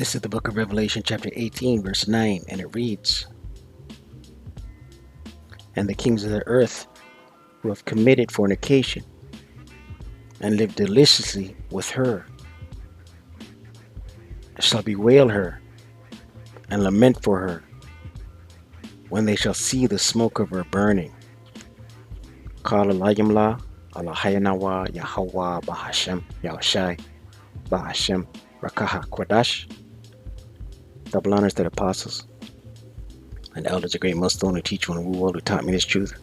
This is the book of Revelation, chapter 18, verse 9, and it reads, "And the kings of the earth who have committed fornication and lived deliciously with her shall bewail her and lament for her when they shall see the smoke of her burning. Kala Layimla, Alahayanawa, Yahweh, Bahashem, Yahushai, Bahashem, Rakaha, Kwadash." Double honors to the apostles and elders, a great millstone who teach one who world who taught me this truth.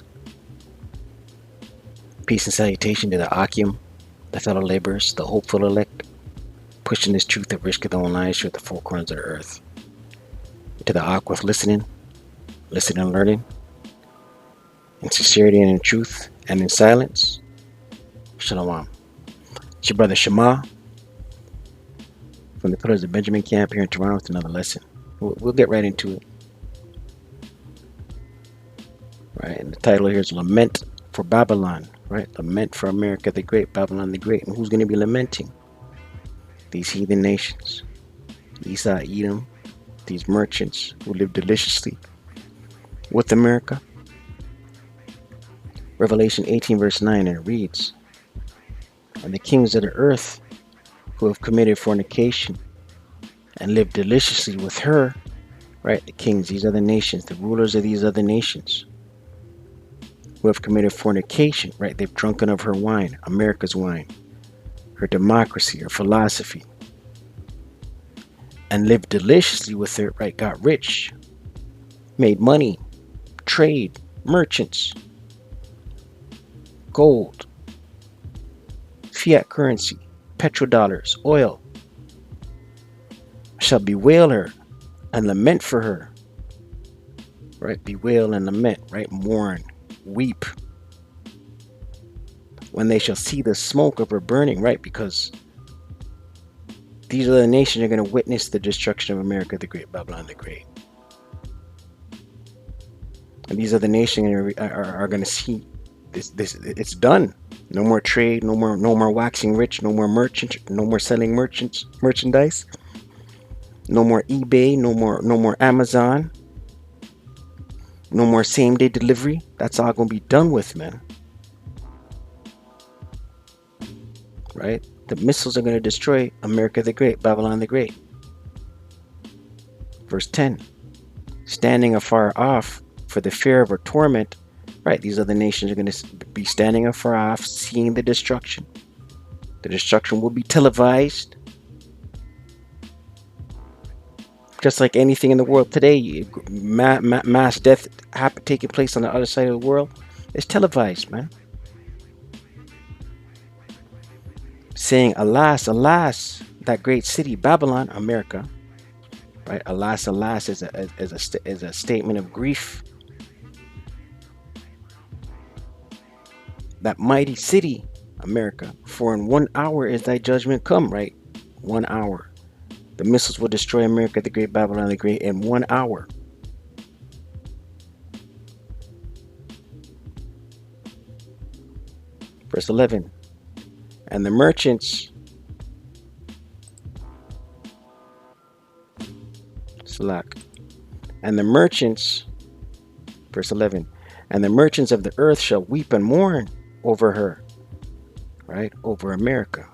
Peace and salutation to the Akim, the fellow laborers, the hopeful elect, pushing this truth at risk of their own lives through the four corners of the earth. To the Ak with listening and learning, in sincerity and in truth and in silence. Shalom. It's your brother Shema from the Pillars of Benjamin Camp here in Toronto with another lesson. We'll get right into it. Right, and the title here is Lament for Babylon. Right, lament for America the Great, Babylon the Great. And who's going to be lamenting? These heathen nations, Esau, Edom, these merchants who live deliciously with America. Revelation 18 verse 9, and it reads, "And the kings of the earth who have committed fornication and lived deliciously with her," right, the kings, these other nations, the rulers of these other nations, who have committed fornication, right, they've drunken of her wine, America's wine, her democracy, her philosophy, and lived deliciously with her, right, got rich, made money, trade, merchants, gold, fiat currency, petrodollars, oil, shall bewail her and lament for her. Right, bewail and lament, right, mourn, weep, when they shall see the smoke of her burning, right, because these other nations are going to witness the destruction of America the Great, Babylon the Great. And these other nations are going to see this. It's done. No more trade, no more waxing rich, no more no more selling merchandise, no more eBay, no more Amazon, no more same-day delivery. That's all going to be done with, man. Right? The missiles are going to destroy America the Great, Babylon the Great. Verse 10, standing afar off for the fear of her torment. Right, these other nations are going to be standing afar off, seeing the destruction. The destruction will be televised. Just like anything in the world today, mass death taking place on the other side of the world, it's televised, man. Saying, "Alas, alas, that great city, Babylon," America. Right, alas, alas is a statement of grief. "That mighty city, America, for in 1 hour is thy judgment come." Right, 1 hour. The missiles will destroy America the Great, Babylon the Great in 1 hour. Verse 11. "And the merchants," Salak, "and the merchants," verse 11, "and the merchants of the earth shall weep and mourn over her," right, over America.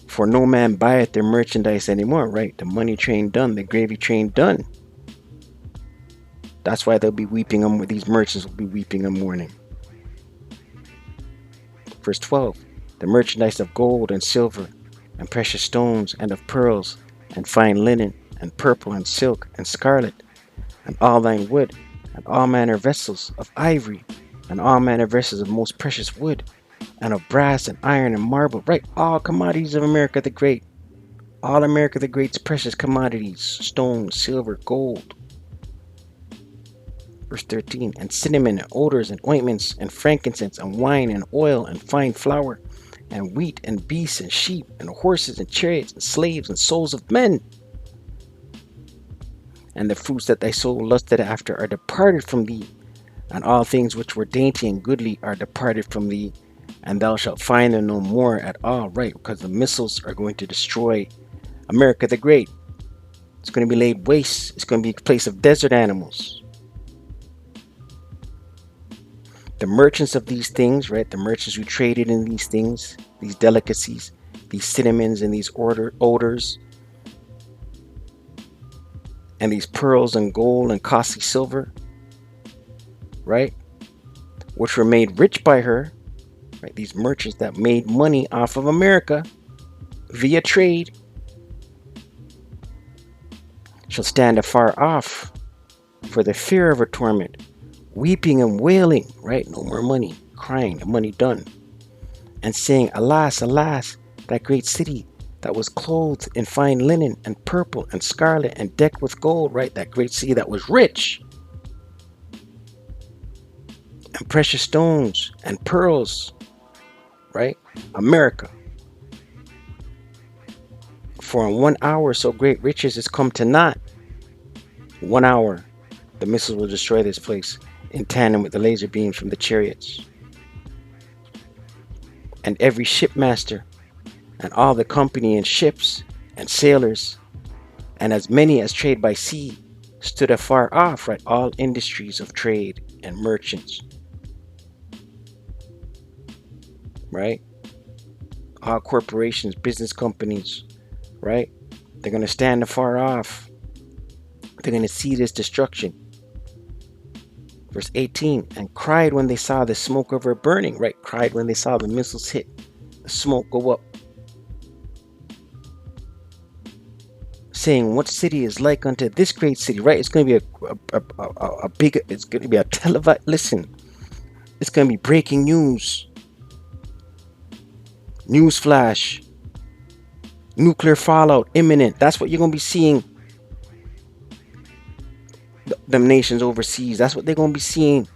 "For no man buyeth their merchandise anymore," right, the money train done, the gravy train done. That's why they'll be weeping, these merchants will be weeping and mourning. Verse 12, "The merchandise of gold and silver and precious stones and of pearls and fine linen and purple and silk and scarlet and all thine wood and all manner vessels of ivory and all manner vessels of most precious wood and of brass and iron and marble," right, all commodities of America the Great, all America the Great's precious commodities, stone, silver, gold. Verse 13, "and cinnamon and odors and ointments and frankincense and wine and oil and fine flour and wheat and beasts and sheep and horses and chariots and slaves and souls of men. And the fruits that thy soul lusted after are departed from thee, and all things which were dainty and goodly are departed from thee, and thou shalt find them no more at all." Right, because the missiles are going to destroy America the Great. It's going to be laid waste. It's going to be a place of desert animals. The merchants of these things, right? The merchants who traded in these things, these delicacies, these cinnamons and these odors, and these pearls and gold and costly silver, right? Which were made rich by her, right? These merchants that made money off of America via trade shall stand afar off for the fear of her torment, weeping and wailing, right? No more money, crying, the money done, and saying, Alas, alas, that great city that was clothed in fine linen and purple and scarlet and decked with gold, right? That great city that was rich, and precious stones and pearls, right? America. For in 1 hour so great riches is come to naught. 1 hour, the missiles will destroy this place in tandem with the laser beams from the chariots. And every shipmaster and all the company and ships and sailors and as many as trade by sea stood afar off, right? All industries of trade and merchants, right? All corporations, business companies, right? They're going to stand afar off. They're going to see this destruction. Verse 18, and cried when they saw the smoke of her burning, right? Cried when they saw the missiles hit, the smoke go up, saying, what city is like unto this great city, right? It's going to be a big, it's going to be a televised, listen, it's going to be breaking news, news flash, nuclear fallout imminent. That's what you're going to be seeing. Them nations overseas, that's what they're going to be seeing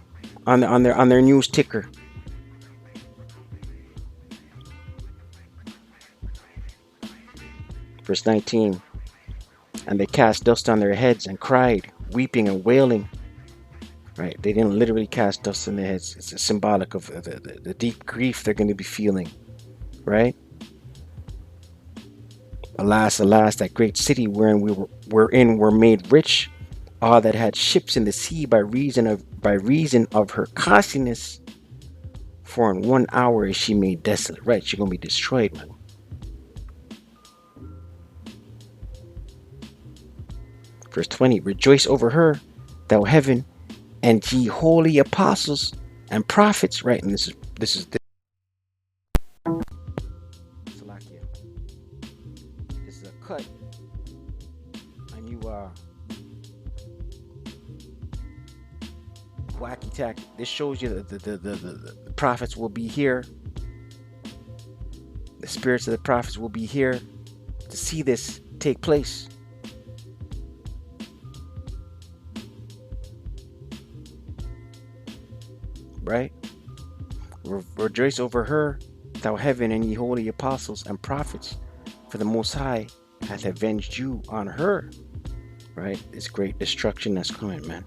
on their news ticker. Verse 19, and they cast dust on their heads and cried, weeping and wailing, right? They didn't literally cast dust on their heads. It's symbolic of the deep grief they're going to be feeling, right? Alas, alas, that great city wherein were made rich all that had ships in the sea by reason of her costliness. For in 1 hour is she made desolate, right? She's gonna be destroyed, man. Verse 20, rejoice over her, thou heaven, and ye holy apostles and prophets, right? And this is a cut, and you wacky tacky. This shows you that the prophets will be here. The spirits of the prophets will be here to see this take place. Right? Rejoice over her, thou heaven, and ye holy apostles and prophets, for the Most High hath avenged you on her. Right? This great destruction that's coming, man.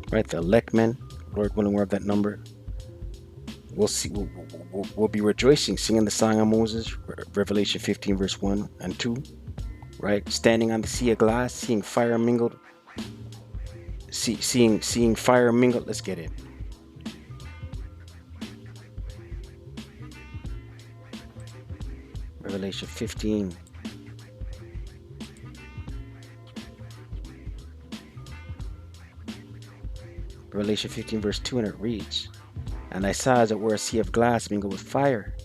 Right? The elect men, Lord willing, we're of that number. We'll see. We'll be rejoicing, singing the song of Moses, Revelation 15, verse 1 and 2. Right? Standing on the sea of glass, seeing fire mingled. Seeing fire mingled. Let's get it. Revelation 15. Revelation 15 verse 2, and it reads, and I saw as it were a sea of glass mingled with fire,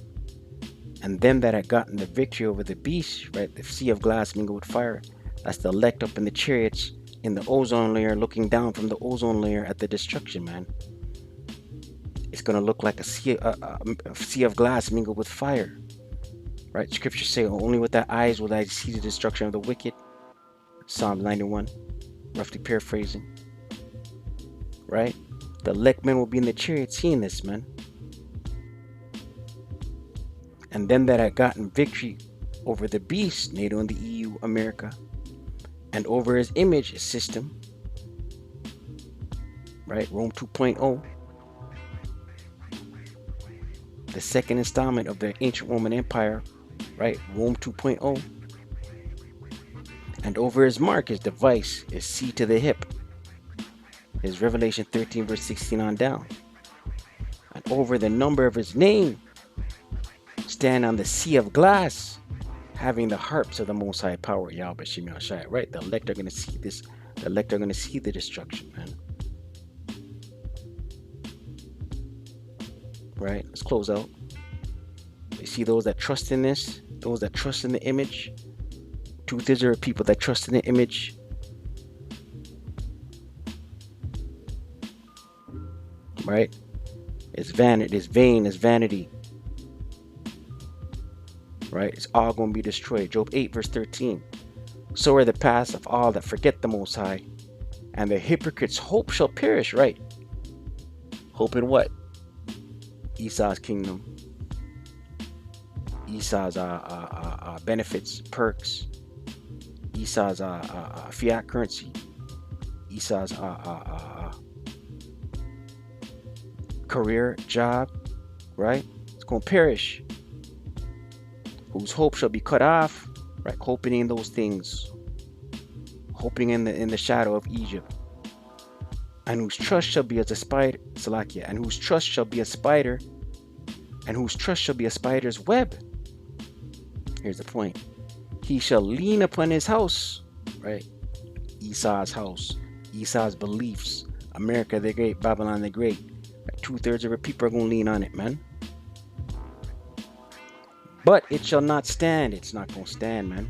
and them that had gotten the victory over the beast, right? The sea of glass mingled with fire. That's the elect up in the chariots in the ozone layer, looking down from the ozone layer at the destruction, man. It's gonna look like a sea of glass mingled with fire, right? Scriptures say, only with thy eyes will I see the destruction of the wicked. Psalm 91, roughly paraphrasing, right? The elect men will be in the chariot seeing this, man. And them that had gotten victory over the beast, NATO and the EU, America, and over his image, his system, right? Rome 2.0. the second installment of the ancient Roman Empire, right? Rome 2.0. And over his mark, his device is C to the hip. His Revelation 13 verse 16 on down. And over the number of his name, stand on the sea of glass, having the harps of the Most High power, Yahweh Shemi Shai. Right? The elect are going to see this. The elect are going to see the destruction, man. Right? Let's close out. You see those that trust in this, those that trust in the image. Truth is, there are people that trust in the image. Right? It's vanity, it's vain, it's vanity. Right? It's all going to be destroyed. Job 8 verse 13. So are the paths of all that forget the Most High, and the hypocrite's hope shall perish. Right? Hope in what? Esau's kingdom, Esau's benefits, perks, Esau's fiat currency, Esau's career, job, right? It's going to perish. Whose hope shall be cut off, right? Hoping in those things, hoping in the shadow of Egypt, and whose trust shall be as a spider, Salakia, and whose trust shall be a spider, and whose trust shall be a spider's web. Here's the point. He shall lean upon his house, right? Esau's house, Esau's beliefs, America the Great, Babylon the Great. Right? 2/3 of our people are going to lean on it, man. But it shall not stand. It's not going to stand, man.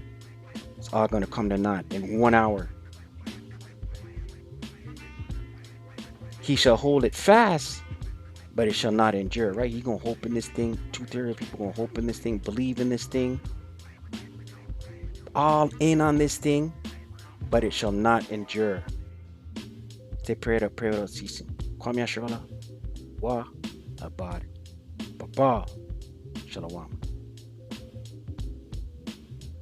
It's all going to come to naught in 1 hour. He shall hold it fast, but it shall not endure, right? You're going to hope in this thing. 2/3 of people going to hope in this thing, believe in this thing, all in on this thing, but it shall not endure. Stay prayed up, pray without ceasing. Kwame Ashola, Wa, Abad, Baba, Shalom.